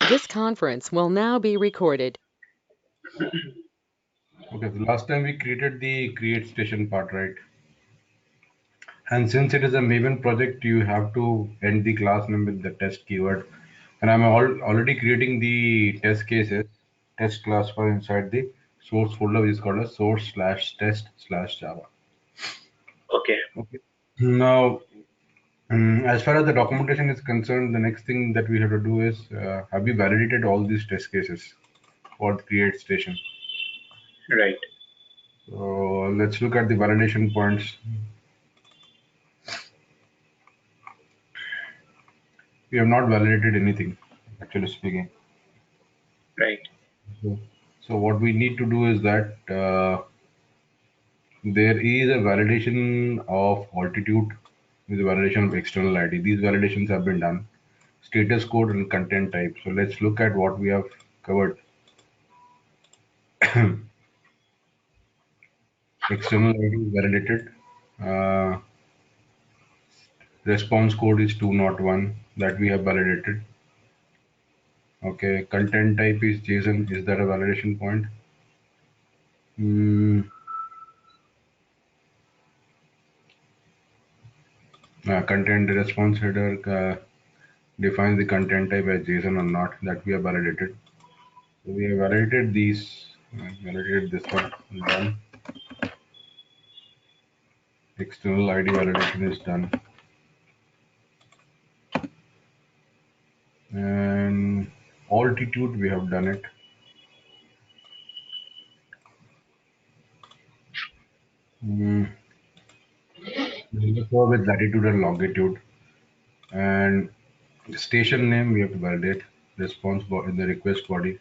This conference will now be recorded. Okay, so last time we created the create station part, right? And since it is a Maven project, you have to end the class name with the test keyword. And I'm already creating the test cases, test class file inside the source folder, which is called as source/test/java. Okay. Okay. Now, as far as the documentation is concerned, the next thing that we have to do is have we validated all these test cases for the create station? Right. So let's look at the validation points. We have not validated anything, actually speaking. Right. So what we need to do is that there is a validation of altitude with a validation of external ID. These validations have been done. Status code and content type. So let's look at what we have covered. External ID is validated. Uh, Response code is 201 that we have validated. Okay, content type is JSON. Is that a validation point? Hmm. Content response header defines the content type as JSON or not, that we have validated. So we have validated these, validated this one, done. External ID validation is done. And altitude, we have done it. Mm, with latitude and longitude. And station name, we have to validate. Response in the request body.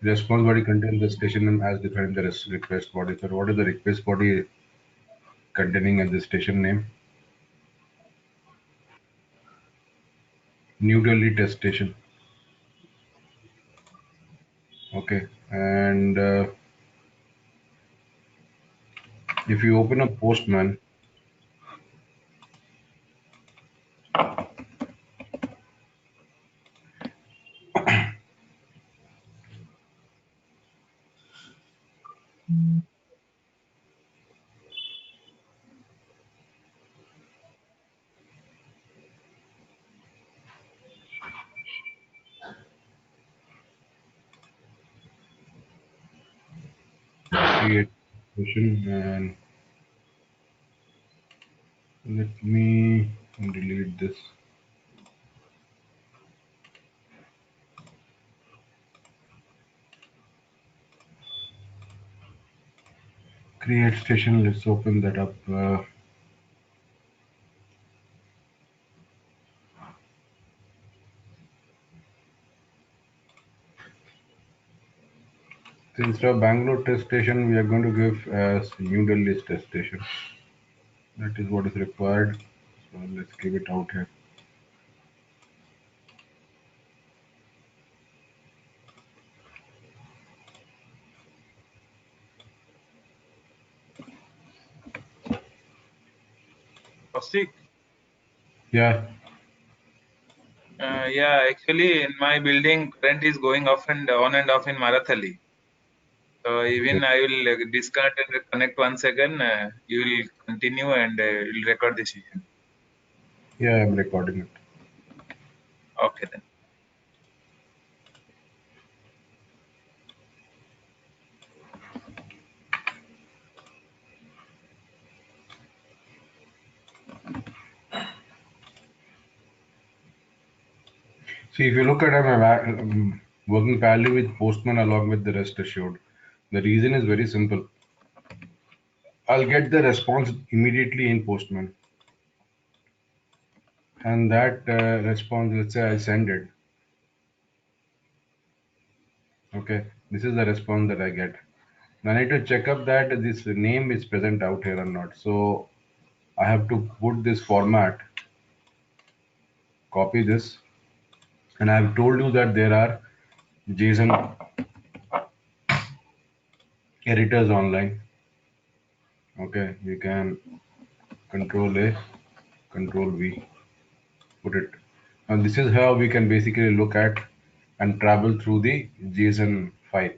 Response body contains the station name as defined in the request body. So what is the request body containing as the station name? New Delhi test station. Okay. And if you open up Postman, create station, and let me delete this. Create station. Let's open that up. So instead of Bangalore test station, we are going to give as New Delhi test station. That is what is required. So let's give it out here. Kaushik, Yeah. yeah, actually, in my building, current is going off and on and off in Marathali. So Okay. even I will disconnect and connect once again. You will continue and you'll record the session. Yeah, I'm recording it. Okay then. See, if you look at it, I'm working parallel with Postman along with the rest assured. The reason is very simple. I'll get the response immediately in Postman, and that response, let's say I send it. Okay, this is the response that I get. I need to check up that this name is present out here or not. So I have to put this format, copy this, and I have told you that there are JSON editors online. Okay, you can Control A, Control V, put it. And this is how we can basically look at and travel through the JSON file.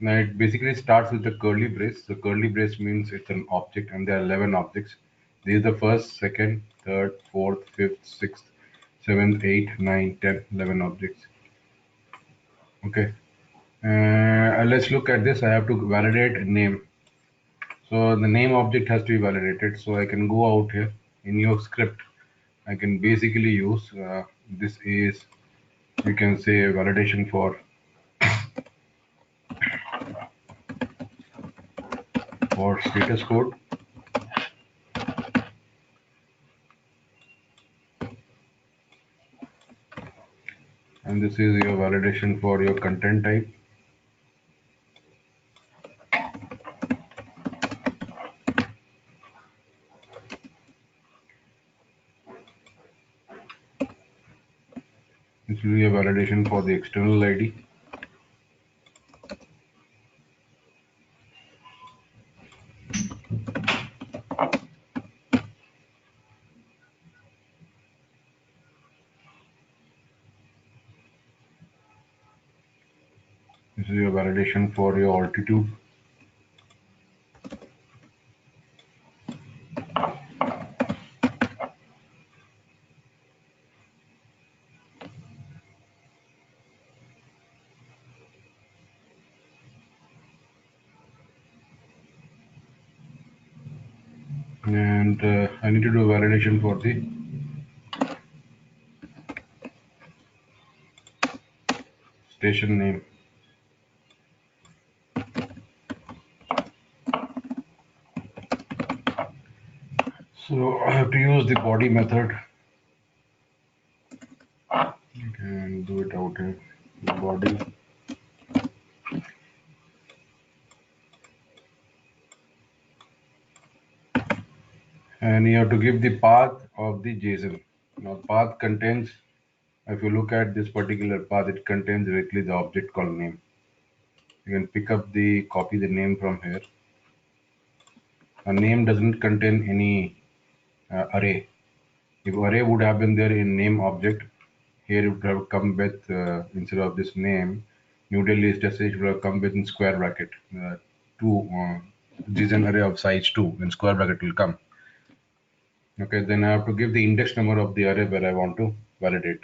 Now it basically starts with the curly brace. The curly brace means it's an object, and there are 11 objects. These are the first, second, third, fourth, fifth, sixth, seventh, eighth, ninth, 10, 11 objects. Okay. Let's look at this. I have to validate name. So the name object has to be validated. So I can go out here in your script. I can basically use this is, you can say, validation for status code, and this is your validation for your content type. This will be a validation for the external ID. This is your validation for your altitude. And I need to do a validation for the station name. So I have to use the body method. You can do it out here. The body. And you have to give the path of the JSON. Now path contains, if you look at this particular path, it contains directly the object called name. You can pick up copy the name from here. A name doesn't contain any array. If array would have been there in name object, here it would have come with, instead of this name, New Delhi station would have come with in square bracket. This is an array of size 2, in square bracket will come. Okay, then I have to give the index number of the array where I want to validate.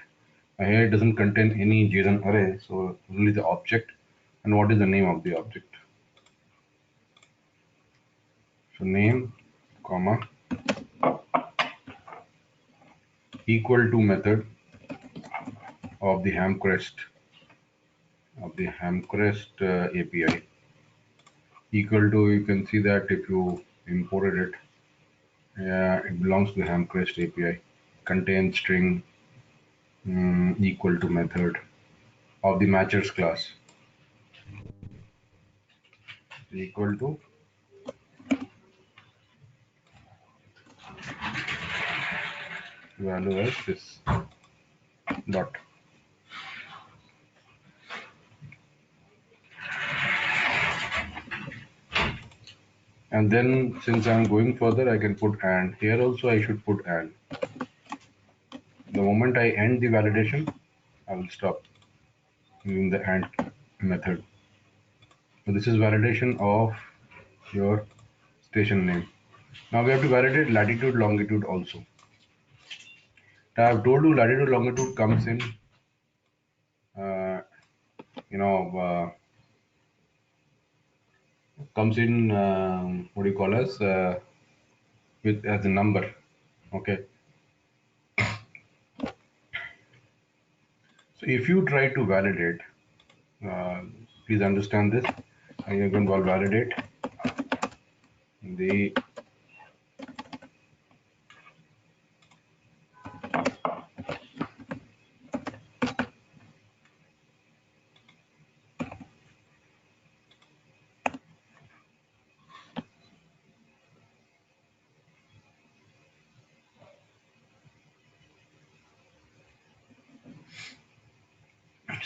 Here it doesn't contain any JSON array, so only the object. And what is the name of the object? So name, comma, equal to method of the Hamcrest API. Equal to, you can see that if you imported it, it belongs to the Hamcrest API. Contains string equal to method of the matchers class. Equal to value as this dot. And then since I'm going further, I can put and. Here also I should put and. The moment I end the validation, I will stop using the and method. So this is validation of your station name. Now we have to validate latitude, longitude also. I have told you latitude, longitude comes in, uh, you know, what do you call us, with as a number. Okay. So if you try to validate, please understand this. You can validate the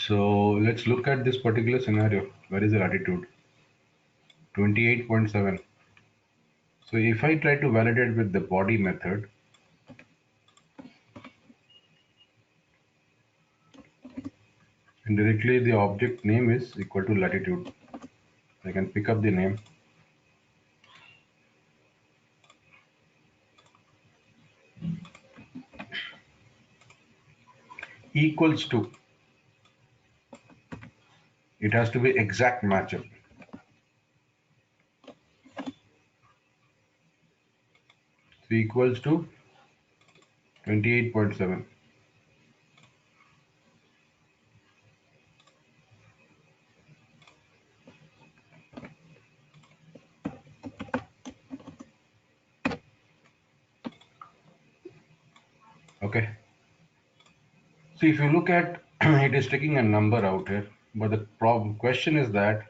So let's look at this particular scenario. Where is the latitude? 28.7. So if I try to validate with the body method, and directly the object name is equal to latitude. I can pick up the name. Equals to, it has to be exact matchup. So equals to 28.7. Okay. So if you look at it is taking a number out here, but the problem question is that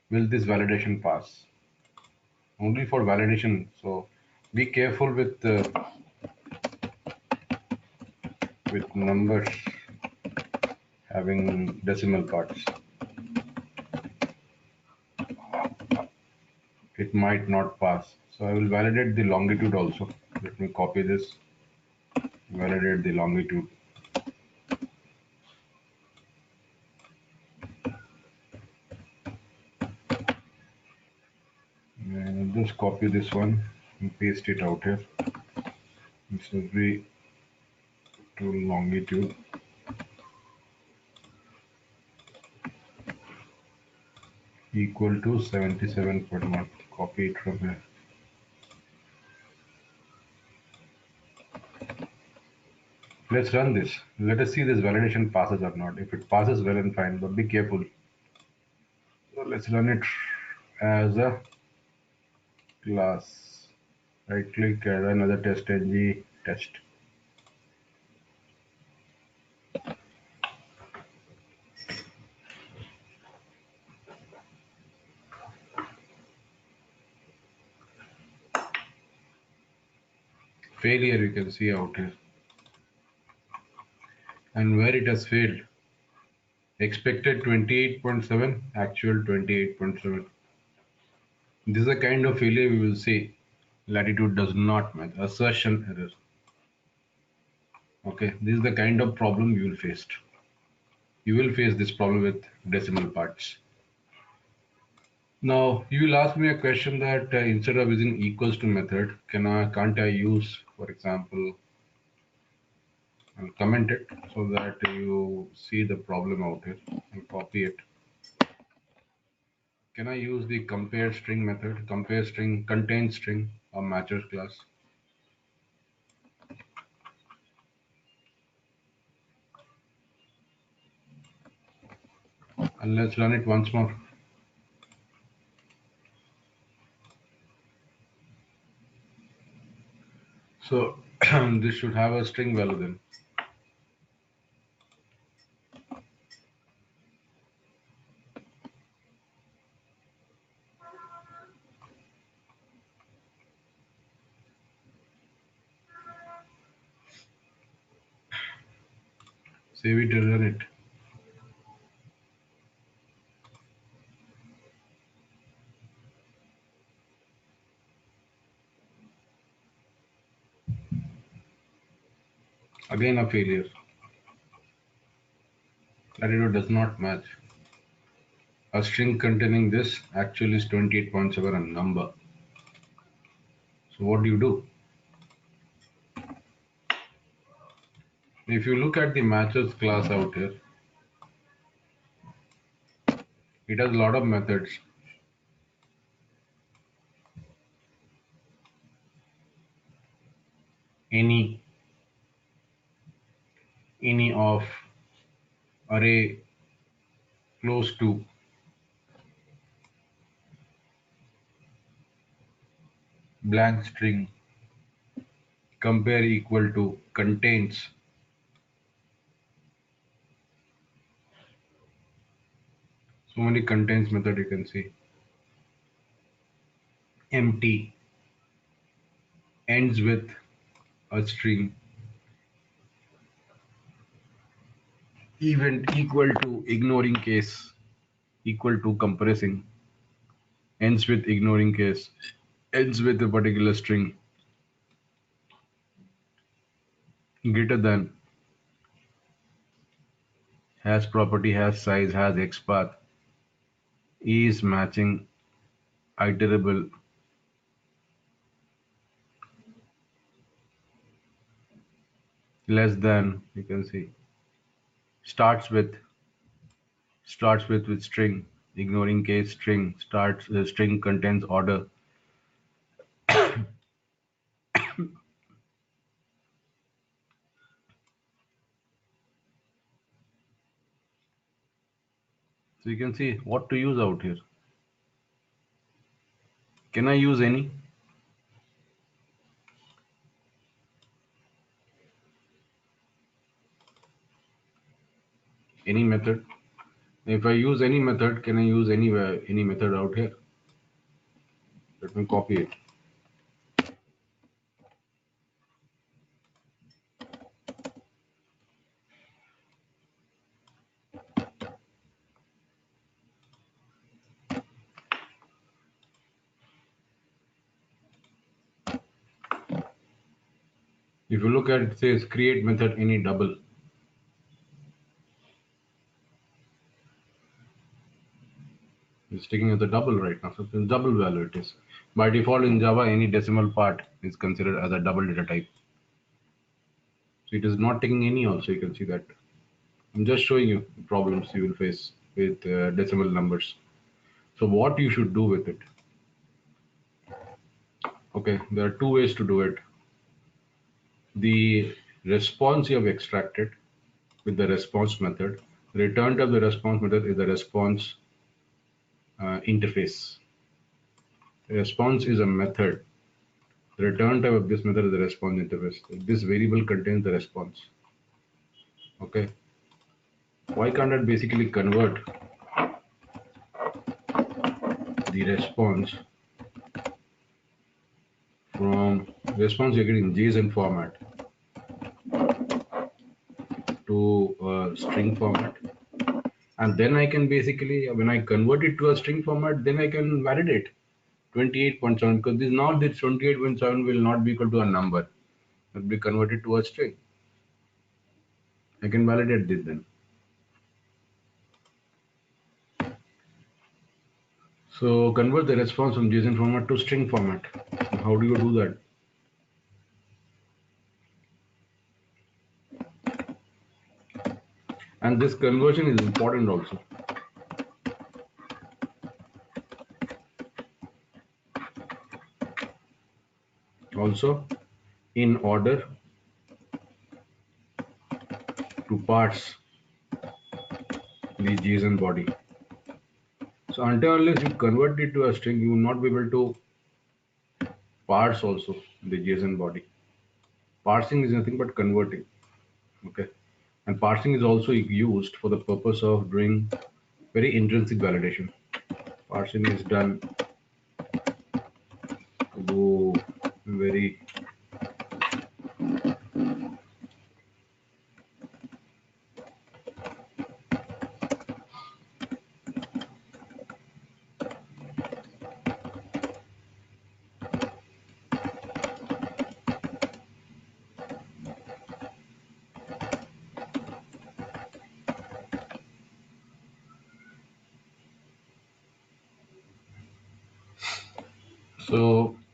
will this validation pass? Only for validation. So be careful with numbers having decimal parts. It might not pass. So I will validate the longitude also. Let me copy this, validate the longitude. And I'll just copy this one and paste it out here. This will be to longitude. Equal to 77.1. Copy it from here. Let's run this. Let us see this validation passes or not. If it passes, well and fine, but be careful. So let's run it as a class. Right click, add another test ng test. Failure you can see out here. And where it has failed. Expected 28.7, actual 28.7. This is the kind of failure we will see. Latitude does not match. Assertion error. Okay, this is the kind of problem you will face. You will face this problem with decimal parts. Now, you will ask me a question that instead of using equals to method, can't I use, for example, I'll comment it so that you see the problem out here and copy it. Can I use the compare string method, compare string, contain string, or matchers class? And let's run it once more. So this should have a string value then. Save it and run it. Again a failure. Latitude does not match. A string containing this actually is 28.7 a number. So what do? If you look at the matches class out here, it has a lot of methods. Any of, array, close to, blank string, compare equal to, contains. So many contains method you can see. Empty, ends with a string. Event equal to, ignoring case, equal to, compressing. Ends with ignoring case. Ends with a particular string. Greater than. has property, has size, has XPath, is matching, iterable, less than, you can see, starts with string, ignoring case string, starts string contains order. So you can see what to use out here. Can I use any method? If I use any method, can I use anywhere any method out here? Let me copy it. If you look at it, says create method any double. It's taking as a double right now, so it's double value it is. By default in Java, any decimal part is considered as a double data type. So it is not taking any also, you can see that. I'm just showing you problems you will face with decimal numbers. So what you should do with it? Okay, there are two ways to do it. The response you have extracted with the response method. The return type of the response method is the response interface. The response is a method. The return type of this method is the response interface. This variable contains the response. Okay. Why can't I basically convert the response from response you're getting JSON format to string format? And then I can basically, when I convert it to a string format, then I can validate 28.7 because this 28.7 will not be equal to a number. It will be converted to a string. I can validate this then. So convert the response from JSON format to string format. How do you do that? And this conversion is important also. Also, in order to parse the JSON body. So until unless you convert it to a string, you will not be able to parse also the JSON body. Parsing is nothing but converting. Okay. And parsing is also used for the purpose of doing very intrinsic validation. Parsing is done to do very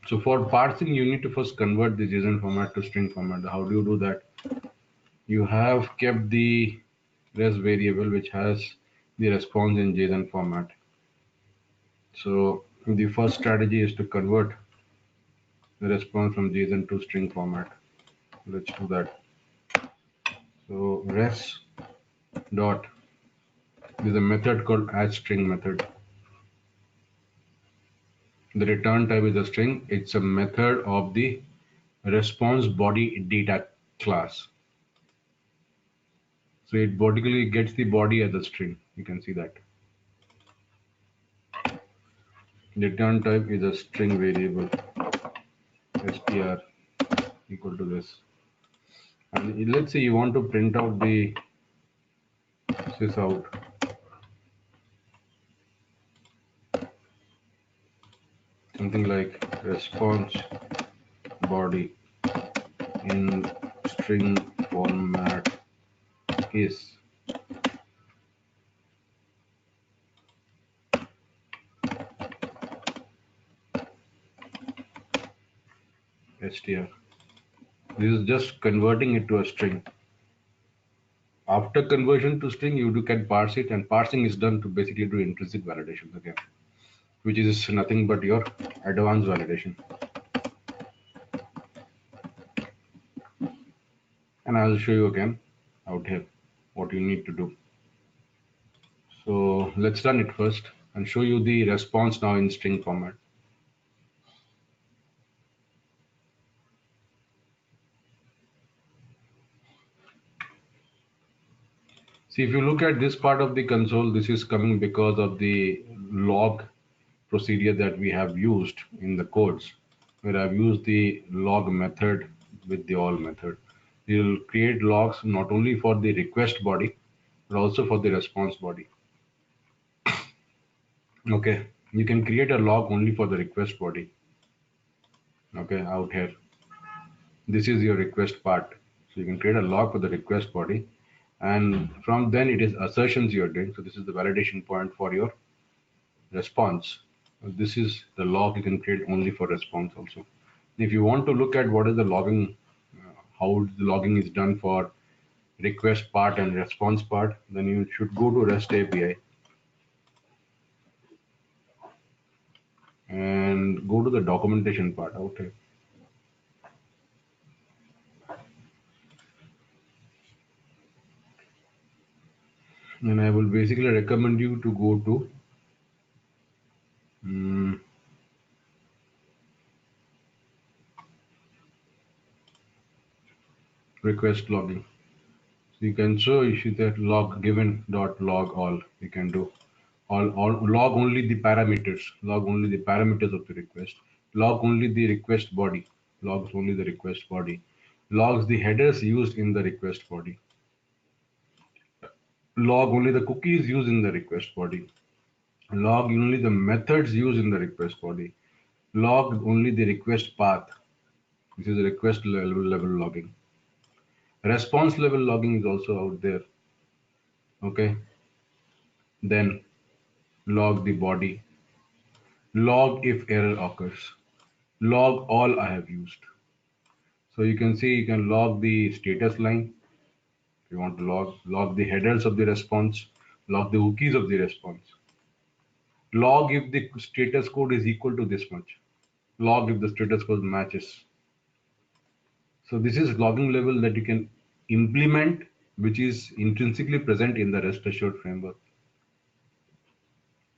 so for parsing you need to first convert the JSON format to string format. How do you do that? You have kept the res variable which has the response in JSON format. So the first strategy is to convert the response from JSON to string format. Let's do that. So res dot, there's a method called add string method. The return type is a string. It's a method of the response body data class. So it basically gets the body as a string. You can see that. The return type is a string variable str equal to this. And let's say you want to print out the sys out. Something like response body in string format is. str. This is just converting it to a string. After conversion to string, you can parse it, and parsing is done to basically do intrinsic validation again, which is nothing but your advanced validation. And I'll show you again out here what you need to do. So let's run it first and show you the response now in string format. See, if you look at this part of the console, this is coming because of the log procedure that we have used in the codes, where I've used the log method with the all method. You'll create logs not only for the request body, but also for the response body. Okay, you can create a log only for the request body. Okay, out here. This is your request part. So you can create a log for the request body. And from then it is assertions you're doing. So this is the validation point for your response. This is the log you can create only for response also. If you want to look at what is the logging, how the logging is done for request part and response part, then you should go to REST API and go to the documentation part out here. And I will basically recommend you to go to request logging. So you can show issue that log given dot log all. You can do all log only the parameters, of the request, log only the request body, logs only the request body, logs the headers used in the request body, log only the cookies used in the request body, log only the methods used in the request body, log only the request path. This is request level logging. Response level logging is also out there. Okay, then log the body, log if error occurs, log all I have used. So you can see you can log the status line. If you want to log the headers of the response, log the cookies of the response. Log if the status code is equal to this much. Log if the status code matches. So this is logging level that you can implement, which is intrinsically present in the rest assured framework.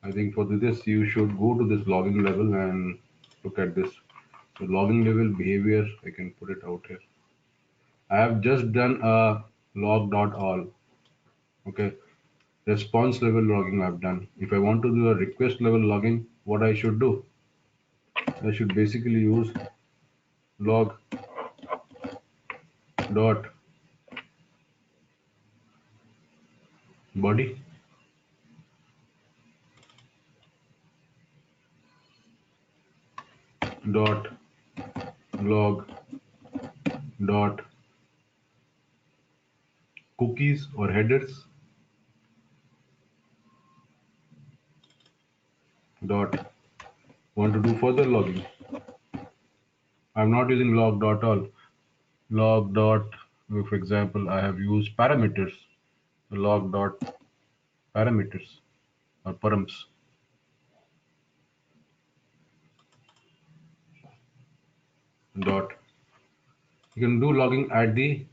I think for this you should go to this logging level and look at this. So logging level behavior, I can put it out here. I have just done a log.all. Okay, response level logging I've done. If I want to do a request level logging, what I should do? I should basically use log dot body dot log dot cookies or headers dot want to do further logging. I'm not using log dot all. Log dot, for example, I have used parameters. Log dot parameters or params dot. You can do logging at the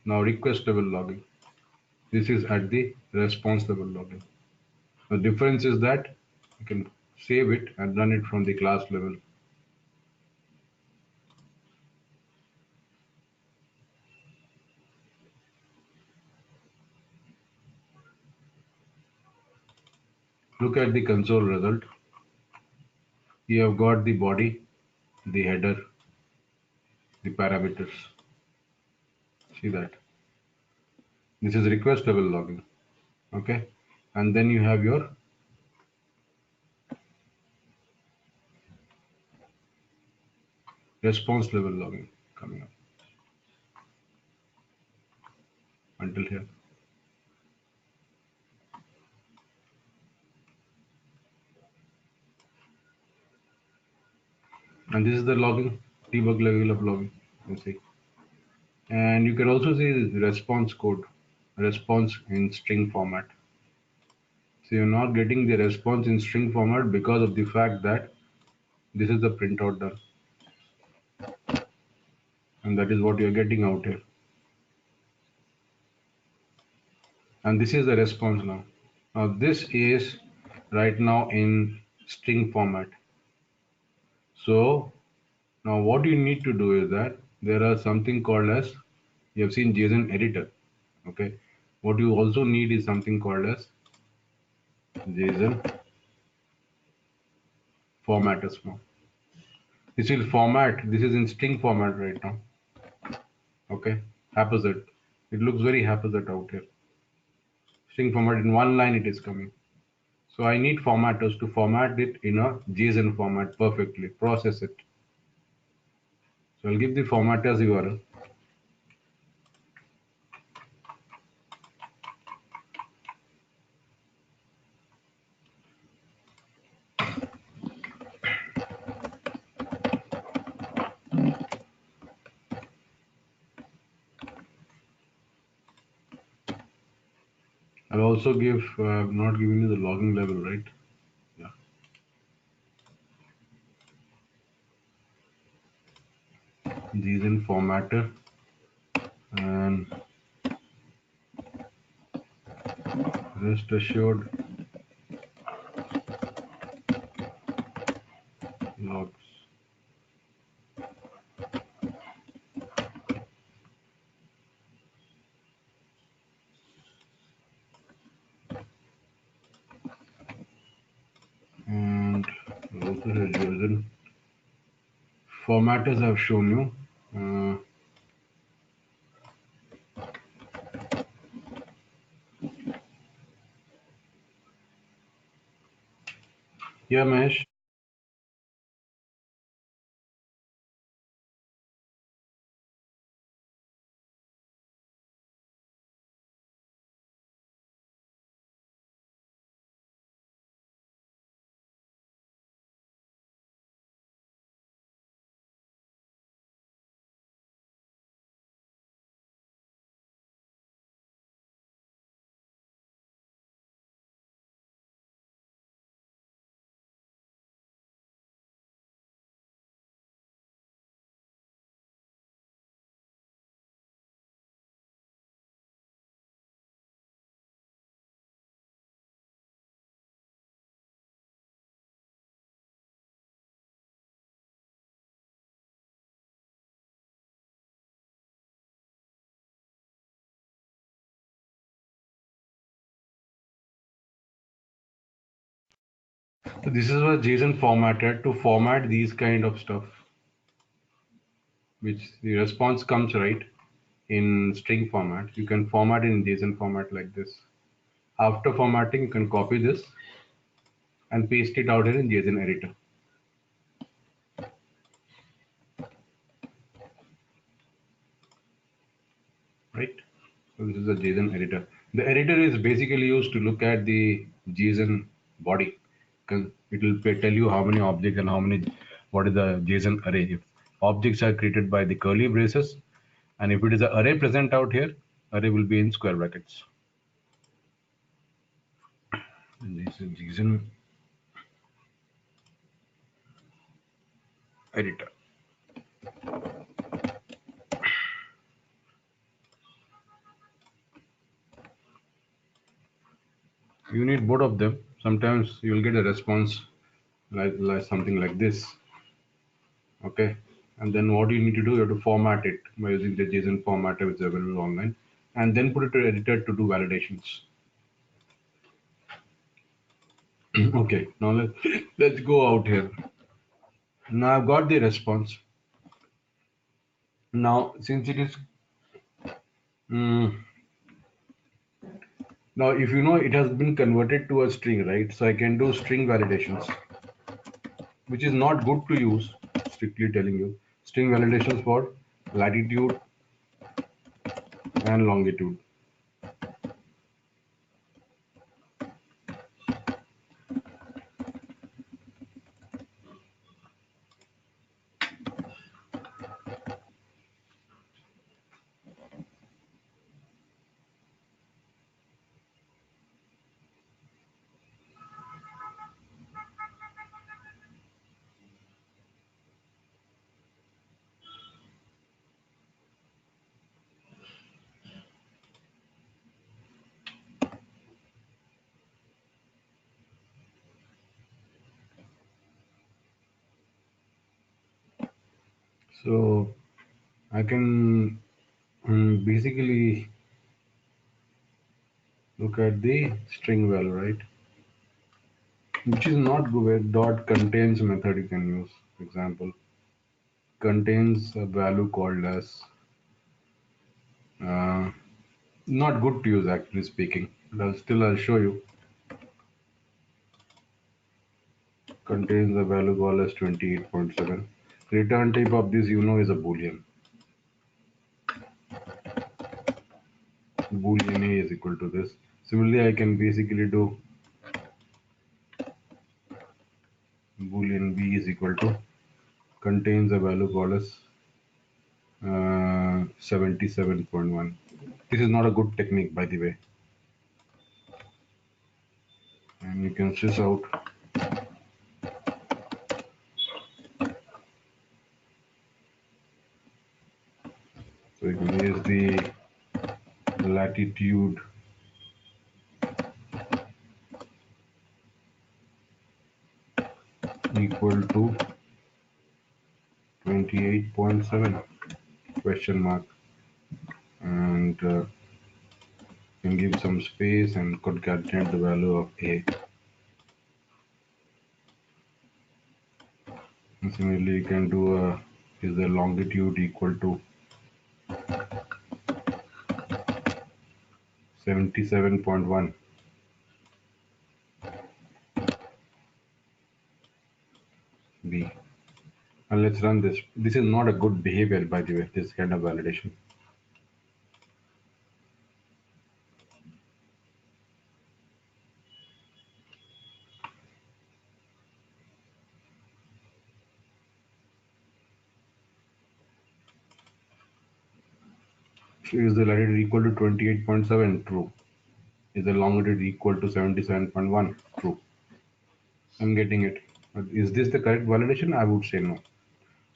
now request level logging. This is at the response level logging. The difference is that you can save it and run it from the class level. Look at the console result. You have got the body, the header, the parameters. See that? This is request level logging. Okay. And then you have your response level logging coming up until here. And this is the logging. debug level of logging. You see, and you can also see the response code, response in string format. So you're not getting the response in string format because of the fact that this is the printout done, and that is what you're getting out here. And this is the response now. Now this is right now in string format. So now what you need to do is that there are something called as, you have seen JSON editor. Okay. What you also need is something called as JSON formatters now. This will format, this is in string format right now. Okay. Haphazard. It looks very haphazard out here. String format in one line it is coming. So I need formatters to format it in a JSON format perfectly, process it. So I'll give the formatters URL. I'll also give, not giving you the logging level, right? Yeah. JSON formatter and rest assured logs. And also the JSON formatters I've shown you. Yeah, Mahesh. So this is what JSON formatted to format these kind of stuff, which the response comes right in string format. You can format in JSON format like this. After formatting, you can copy this and paste it out here in JSON editor. Right? So this is a JSON editor. The editor is basically used to look at the JSON body. It will tell you how many objects and what is the JSON array. If objects are created by the curly braces, and if it is an array present out here, array will be in square brackets. And this is JSON editor. You need both of them. Sometimes you will get a response like something like this. Okay, and then what you need to do, you have to format it by using the JSON formatter which is available online, and then put it to editor to do validations. Okay, now let's go out here. Now I've got the response. Now since it is now if you know it has been converted to a string, right? So I can do string validations, which is not good to use, strictly telling you. String validations for latitude and longitude. So I can basically look at the string value, right? Which is not good. Dot contains method you can use. For example, contains a value called as uh, not good to use actually speaking. But I'll show you. Contains a value called as 28.7. Return type of this is a boolean. Boolean a is equal to this. Similarly, I can basically do boolean b is equal to contains a value called as 77.1. This is not a good technique, by the way, and you can sys out. So here's the latitude equal to 28.7 question mark, and can give some space and concatenate the value of a. And similarly, you can do is the longitude equal to 77.1 b. And let's run this. This is not a good behavior, by the way, this kind of validation. So is the latitude equal to 28.7? True. Is the longitude equal to 77.1? True. I'm getting it. But is this the correct validation? I would say no.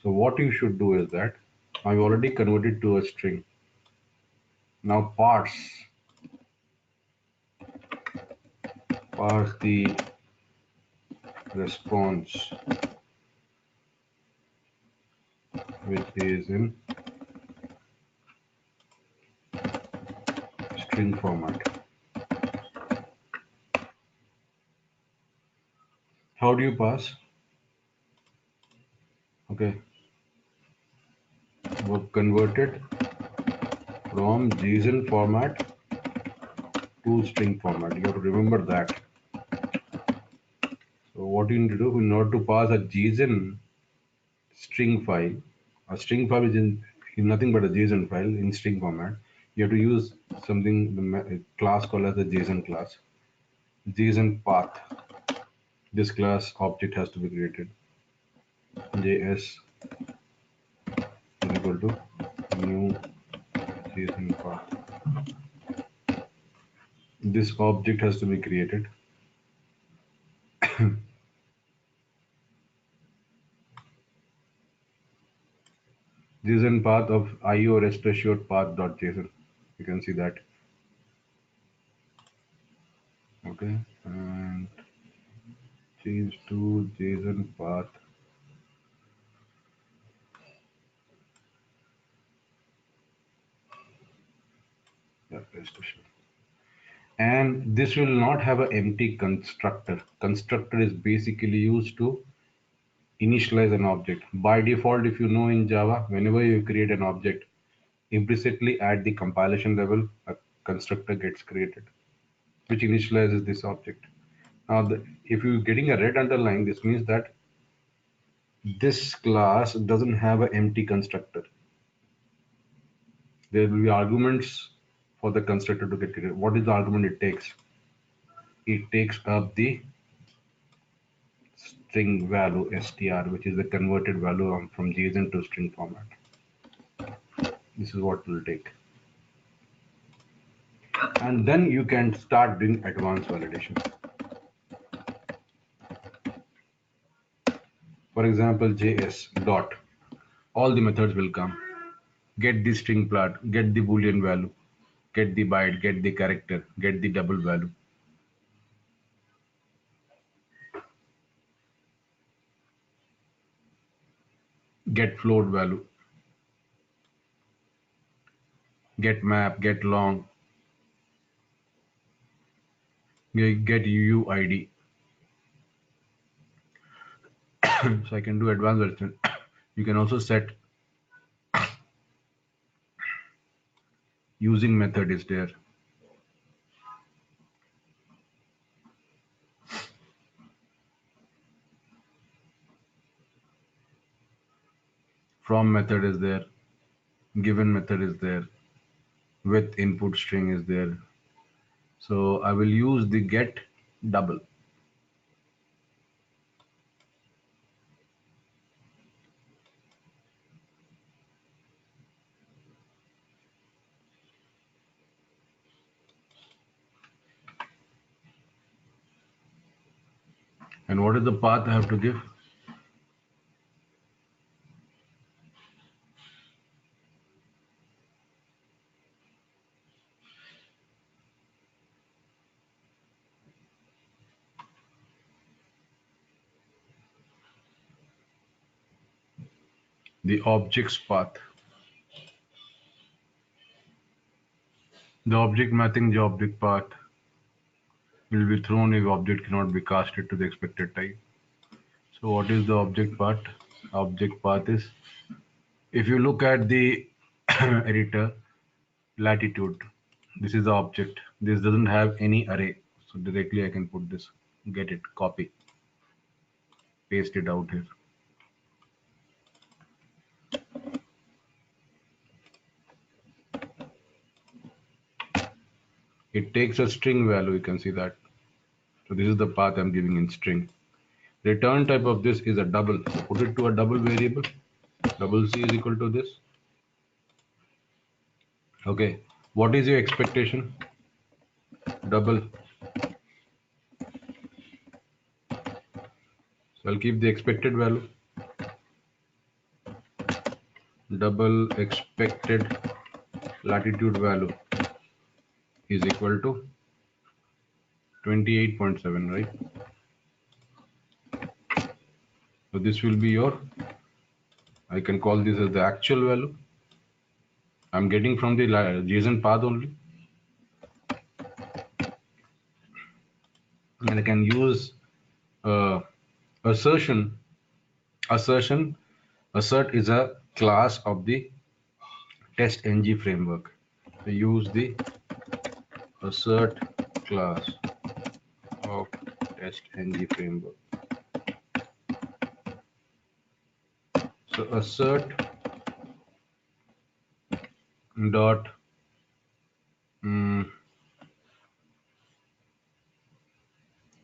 So what you should do is that I've already converted to a string. Now parse the response which is in string format. How do you pass? Okay, we've converted from JSON format to string format. You have to remember that. So what you need to do in order to pass a JSON string file, a string file is in nothing but a JSON file in string format. You have to use something the class called as the JSON class. JSON path. This class object has to be created. JS is equal to new JSON path. This object has to be created. JSON path of IO rest assured path.json. You can see that. Okay, and change to JSON path. Yeah, rest assured. And this will not have an empty constructor. Constructor is basically used to initialize an object. By default, if you know in Java, whenever you create an object, implicitly at the compilation level, a constructor gets created, which initializes this object. Now, if you're getting a red underline, this means that this class doesn't have an empty constructor. There will be arguments for the constructor to get created. What is the argument it takes? It takes up the string value str, which is the converted value from JSON to string format. This is what it will take. And then you can start doing advanced validation. For example, JS dot, all the methods will come. Get the string plot, get the boolean value, get the byte, get the character, get the double value. Get float value. get map, get long, get UUID. So I can do advanced version. You can also set using method is there. From method is there. Given method is there. With input string is there. So I will use the get double. And what is the path I have to give? The object's path. The object mapping the object path will be thrown if object cannot be casted to the expected type. So what is the object path? Object path is, if you look at the editor, latitude, this is the object. This doesn't have any array. So directly I can put this, get it, copy, paste it out here. It takes a string value, you can see that. So this is the path I'm giving in string. Return type of this is a double. So put it to a double variable. Double C is equal to this. Okay. What is your expectation? Double. So I'll keep the expected value. Double expected latitude value is equal to 28.7, right? So this will be your, I can call this as the actual value. I'm getting from the JSON path only. And I can use assertion. Assert is a class of the test-ng framework. So use the assert class of test-ng framework. So assert dot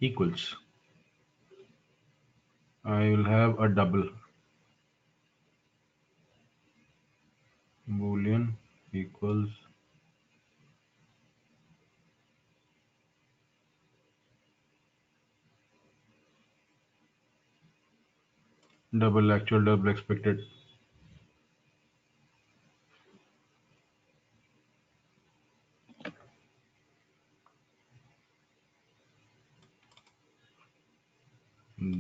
equals. I will have a double boolean equals double actual, double expected.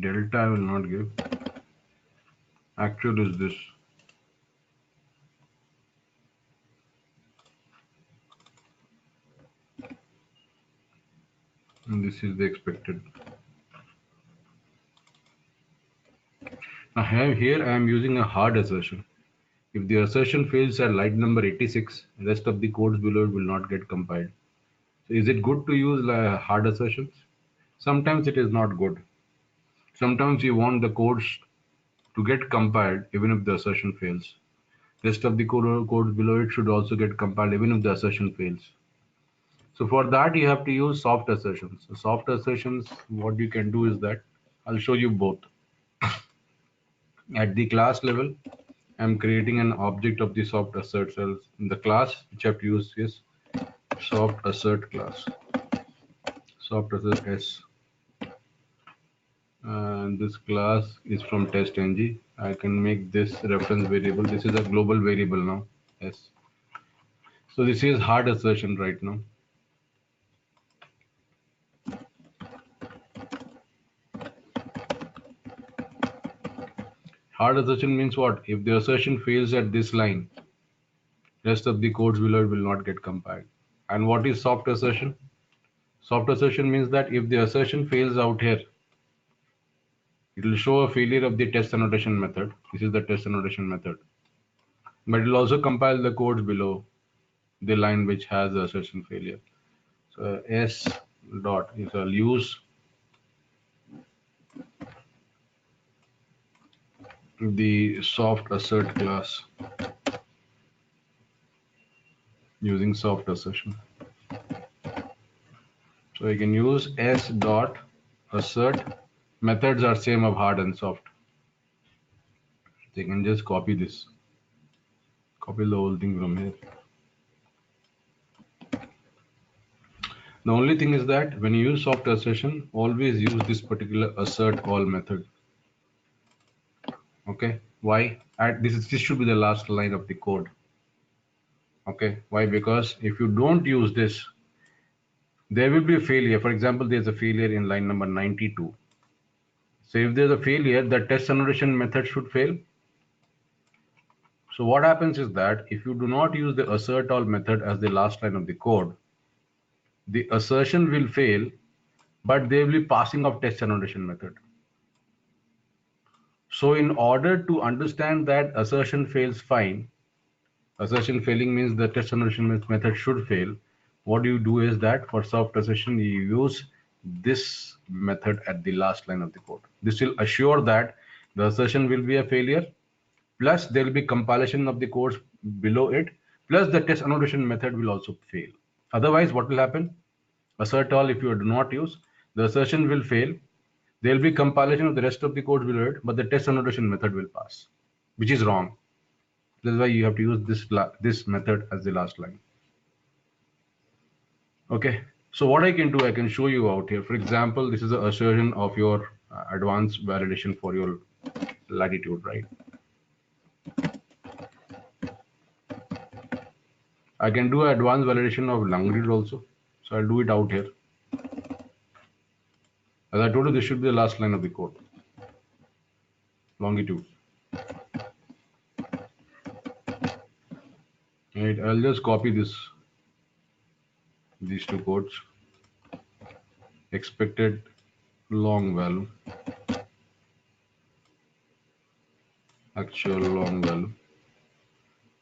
Delta I will not give. Actual is this. And this is the expected. Now here I am using a hard assertion. If the assertion fails at line number 86, rest of the codes below will not get compiled. So is it good to use hard assertions? Sometimes it is not good. Sometimes you want the codes to get compiled even if the assertion fails. Rest of the codes below it should also get compiled even if the assertion fails. So for that you have to use soft assertions. So soft assertions, what you can do is that I'll show you both. At the class level, I'm creating an object of the soft assert cells. In the class which I have to use is soft assert class. Soft assert S. And this class is from test.ng. I can make this reference variable. This is a global variable now. S. So this is hard assertion right now. Hard assertion means what? If the assertion fails at this line, Rest of the codes below it will not get compiled. And what is soft assertion? Soft assertion means that if the assertion fails out here, it will show a failure of the test annotation method. This is the test annotation method. But it will also compile the codes below the line which has the assertion failure. So S dot is I'll use the soft assert class using soft assertion. So I can use S dot assert. Methods are same of hard and soft. They can just copy this. Copy the whole thing from here. The only thing is that when you use soft assertion, always use this particular assert all method. Okay, why? This should be the last line of the code. Okay, why? Because if you don't use this, there will be a failure. For example, there's a failure in line number 92. So if there's a failure, the test annotation method should fail. So what happens is that if you do not use the assert all method as the last line of the code, the assertion will fail, but they will be passing of test annotation method. So in order to understand that assertion fails fine, assertion failing means the test annotation method should fail. What you do is that for soft assertion, you use this method at the last line of the code. This will assure that the assertion will be a failure, plus there will be compilation of the codes below it, plus the test annotation method will also fail. Otherwise, what will happen? Assert all, if you do not use, the assertion will fail. There will be compilation of the rest of the code below it, but the test annotation method will pass, which is wrong. That's why you have to use this method as the last line. Okay, so what I can do, I can show you out here. For example, this is an assertion of your advanced validation for your latitude, right? I can do advanced validation of longitude also. So I'll do it out here. As I told you, this should be the last line of the code. Longitude. Right, I'll just copy these two codes. Expected long value, actual long value.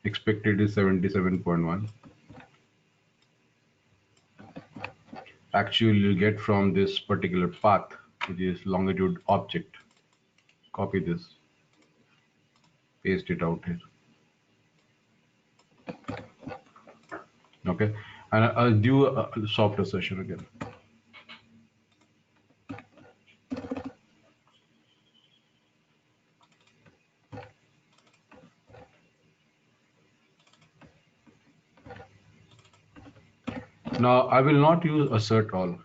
Expected is 77.1. Actual you get from this particular path, which is longitude object. Copy this, paste it out here. Okay, and I'll do a soft assertion again. Now I will not use assert all,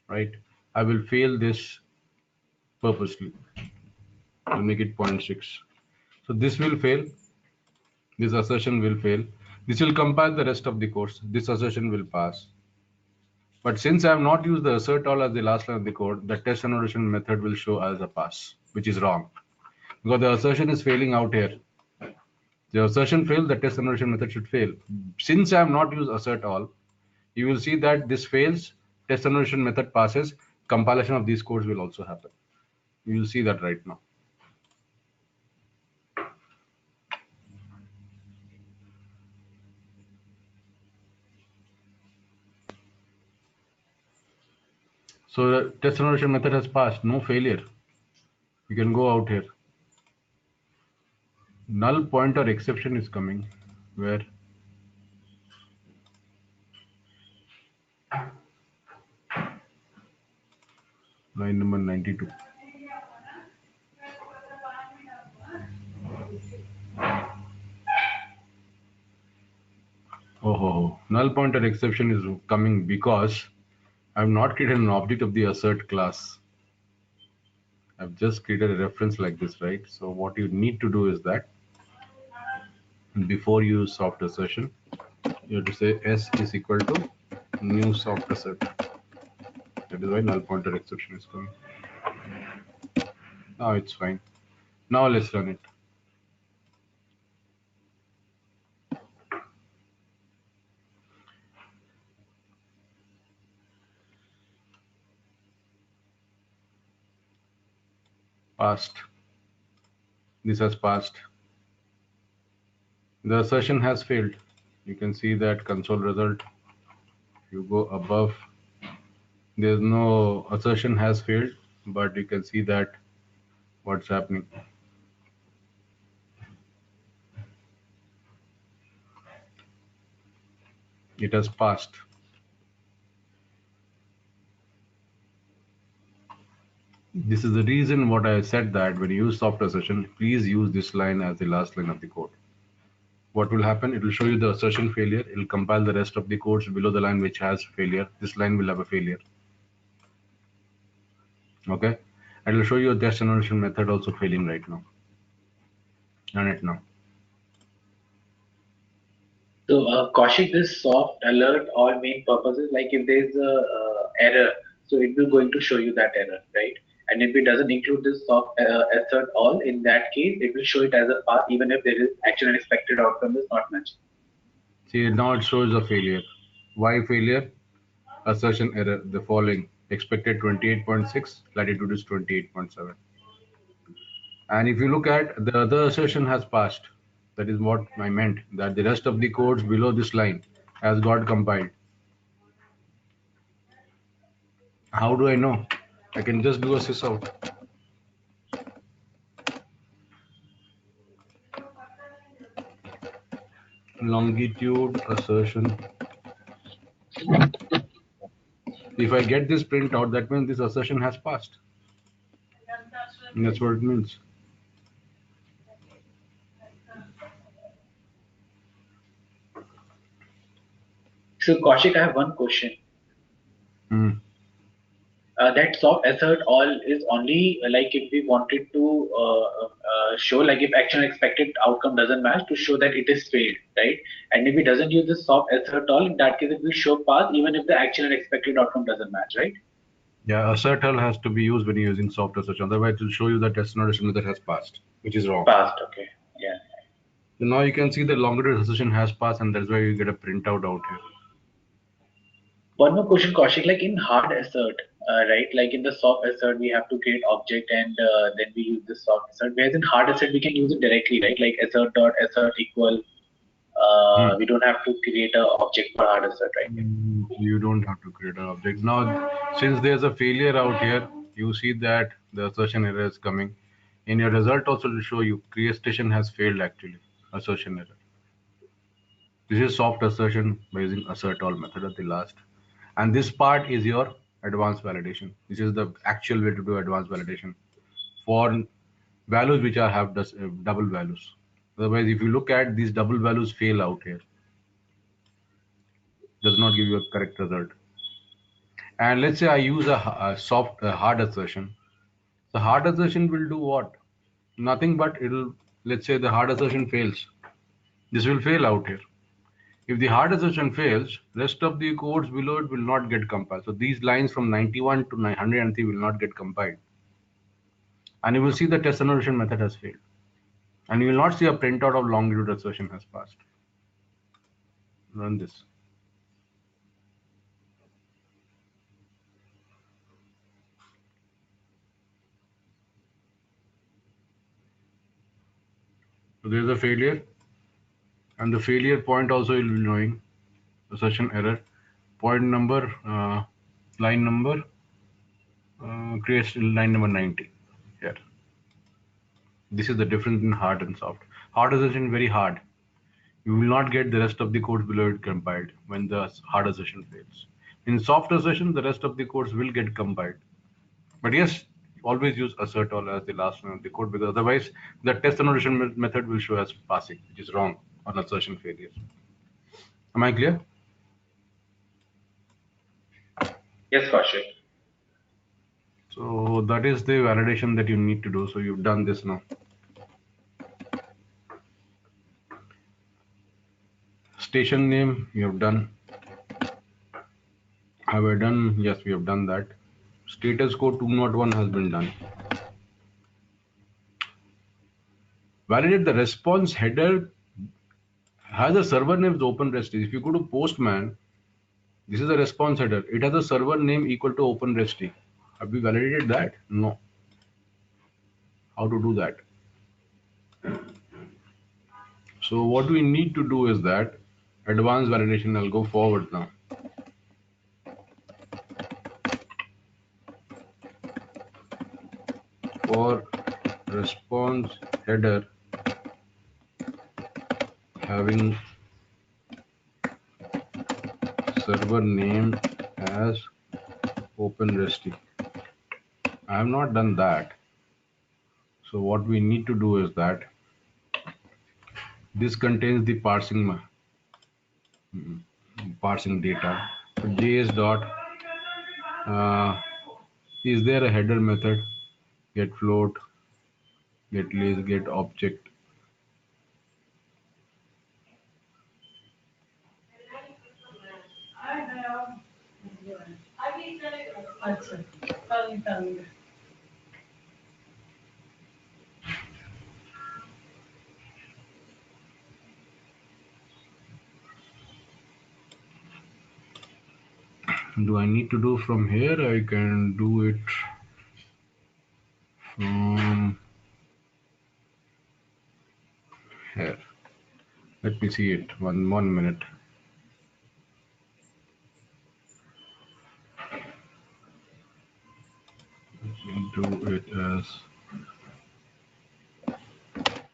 right? I will fail this purposely to make it 0.6. So this will fail. This assertion will fail. This will compile the rest of the course. This assertion will pass. But since I have not used the assert all as the last line of the code, the test annotation method will show as a pass, which is wrong. Because the assertion is failing out here. The assertion failed, the test annotation method should fail. Since I have not used assert all, you will see that this fails, test annotation method passes, compilation of these codes will also happen. You will see that right now. So the test annotation method has passed, no failure. You can go out here. Null pointer exception is coming, where line number 92. Oh, null pointer exception is coming because I have not created an object of the assert class. I've just created a reference like this, right? So what you need to do is that before you use soft assertion, you have to say S is equal to new soft assert. That is why null pointer exception is coming. Now it's fine. Now let's run it. Passed. This has passed. The assertion has failed. You can see that console result. If you go above, there's no assertion has failed, but you can see that what's happening. It has passed. This is the reason what I said that when you use soft assertion, please use this line as the last line of the code. What will happen? It will show you the assertion failure. It will compile the rest of the codes below the line which has failure. This line will have a failure. Okay? And it will show you a test generation method also failing right now. Run it now. So, Kaushik, this soft alert all main purposes, like if there's a error, so it will going to show you that error, right? And if it doesn't include this soft assert all, in that case, it will show it as a path, even if there is actual expected outcome is not matched. See, now it shows a failure. Why failure? Assertion error. The following. Expected 28.6, latitude is 28.7. And if you look at the other assertion has passed. That is what I meant, that the rest of the codes below this line has got compiled. How do I know? I can just do a sysout. Longitude assertion. If I get this print out, that means this assertion has passed. And that's what it means. So, Kaushik, I have one question. Hmm. That soft assert all is only like if we wanted to show like if actual expected outcome doesn't match to show that it is failed, right? And if it doesn't use this soft assert all, in that case it will show pass even if the actual and expected outcome doesn't match, right? Yeah, assert all has to be used when you're using soft assertion. Otherwise, it will show you that test generation method has passed, which is wrong. Passed, okay. Yeah. So now you can see the longitude assertion has passed, and that's why you get a printout out here. One more question, Kaushik, like in hard assert, right? Like in the soft assert, we have to create object and then we use the soft assert. Whereas in hard assert, we can use it directly, right? Like assert dot assert equal. We don't have to create an object for hard assert, right? You don't have to create an object. Now, since there's a failure out here, you see that the assertion error is coming. In your result also will show you creation has failed actually, assertion error. This is soft assertion by using assert all method at the last. And this part is your advanced validation. This is the actual way to do advanced validation for values which are have double values. Otherwise, if you look at these double values fail out here, does not give you a correct result. And let's say I use a hard assertion. The hard assertion will do what? Nothing but it'll, let's say the hard assertion fails. This will fail out here. If the hard assertion fails, rest of the codes below it will not get compiled. So these lines from 91 to 903 will not get compiled. And you will see the test annotation method has failed. And you will not see a printout of longitude assertion has passed. Run this. So there is a failure. And the failure point also you will be knowing. Assertion error. Point number, line number, creates line number 90 here. This is the difference in hard and soft. Hard assertion very hard. You will not get the rest of the codes below it compiled when the hard assertion fails. In soft assertion, the rest of the codes will get compiled. But yes, always use assert all as the last one of the code because otherwise the test annotation method will show as passing, which is wrong on assertion failure. Am I clear? Yes, Kaushik. So that is the validation that you need to do. So you've done this now. Station name, you have done. Have I done? Yes, we have done that. Status code 201 has been done. Validate the response header has a server name is OpenResty. If you go to Postman, this is a response header. It has a server name equal to OpenResty. Have we validated that? No. how to do that. So what we need to do is that advanced validation. I'll go forward now. For response header having server name as OpenResty. I have not done that. So what we need to do is that this contains the parsing data. So JS dot is there a header method? Get float, get list, get object. Do I need to do from here? I can do it from here. Let me see it. One minute. Do it as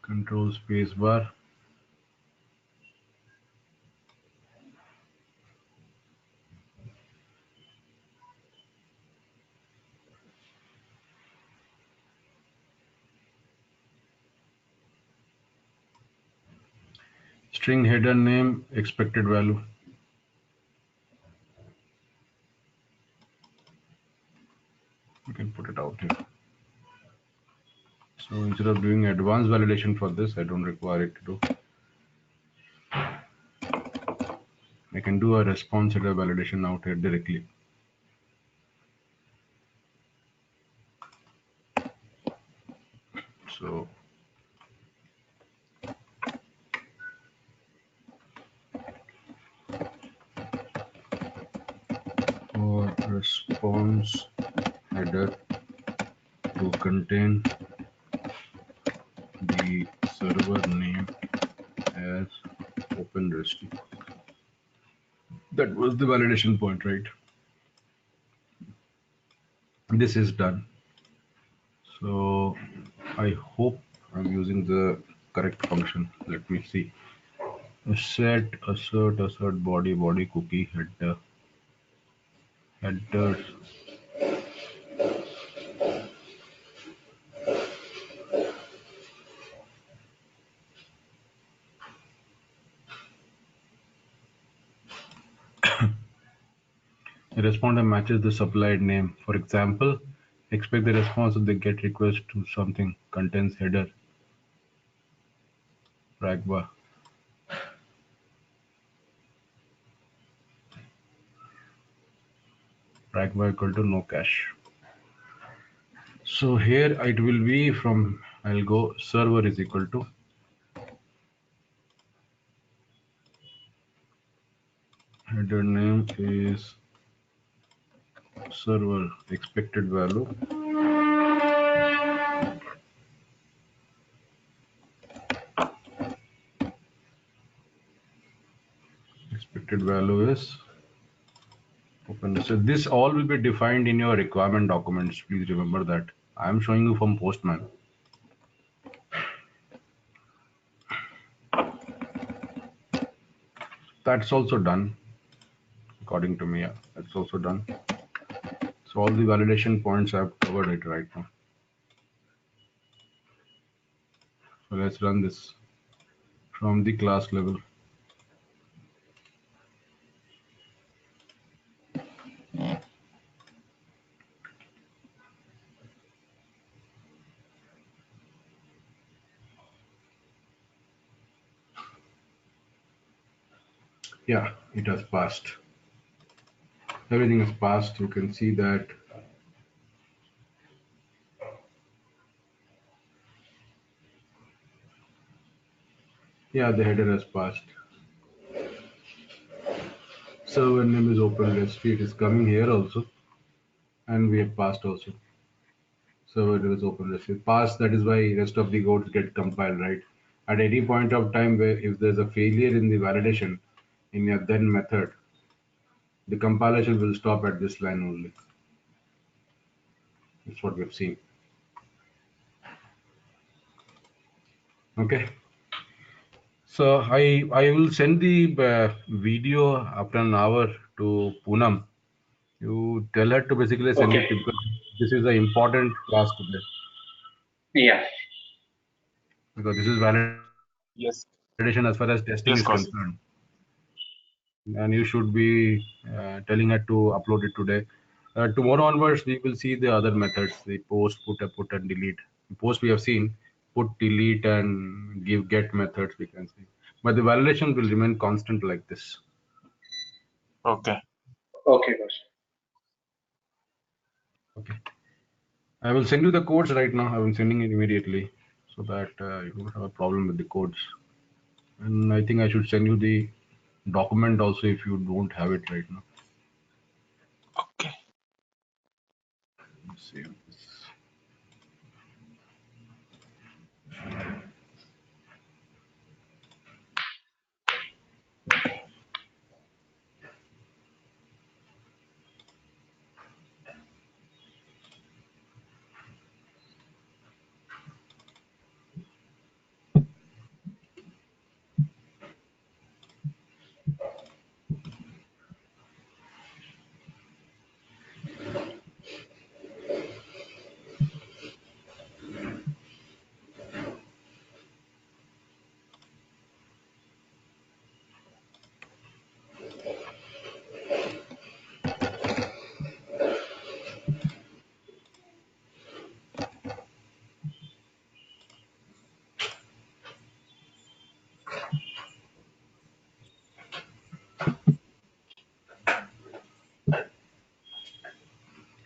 control space bar. String header name expected value. You can put it out here. So instead of doing advanced validation for this, I don't require it to do. I can do a response header validation out here directly. So for response header to contain the server name as OpenResty. That was the validation point, right? This is done. So I hope I'm using the correct function. Let me see. Assert body cookie headers. The responder matches the supplied name. For example, expect the response of the GET request to something contains header pragva. Pragva equal to no cache. So here it will be from, I'll go server is equal to header name is server expected value is open. So this all will be defined in your requirement documents. Please remember that. I am showing you from Postman. That's also done. According to me, yeah, that's also done. So all the validation points I've covered it right now. So let's run this from the class level. Yeah, it has passed. Everything has passed. You can see that. Yeah, the header has passed. Server name is OpenResty. It is coming here also, and we have passed also. So it was open. If pass, that is why rest of the codes get compiled, right? At any point of time where if there's a failure in the validation in your then method, the compilation will stop at this line only. That's what we've seen. Okay. So I will send the video after an hour to Poonam. You tell her to basically send Okay. it to, because this is an important class today, Yeah. because this is validation as far as testing Yes. is concerned, Yes, Kaushik. and you should be telling her to upload it today. Tomorrow onwards, we will see the other methods: the post, put, and delete. Post we have seen, put, delete, and give get methods we can see, but the validation will remain constant like this. Okay. Okay, Kaushik. Okay. I will send you the codes right now. I am sending it immediately so that you don't have a problem with the codes. And I think I should send you the document also if you don't have it right now. Okay. Let's see.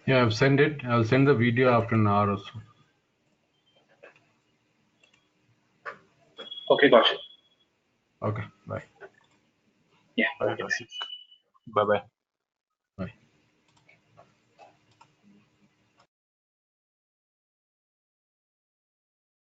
Yeah, I've sent it. I'll send the video after an hour or so. Okay, Kaushik. Okay, bye. Yeah. Bye, Okay. Kaushik. Bye bye.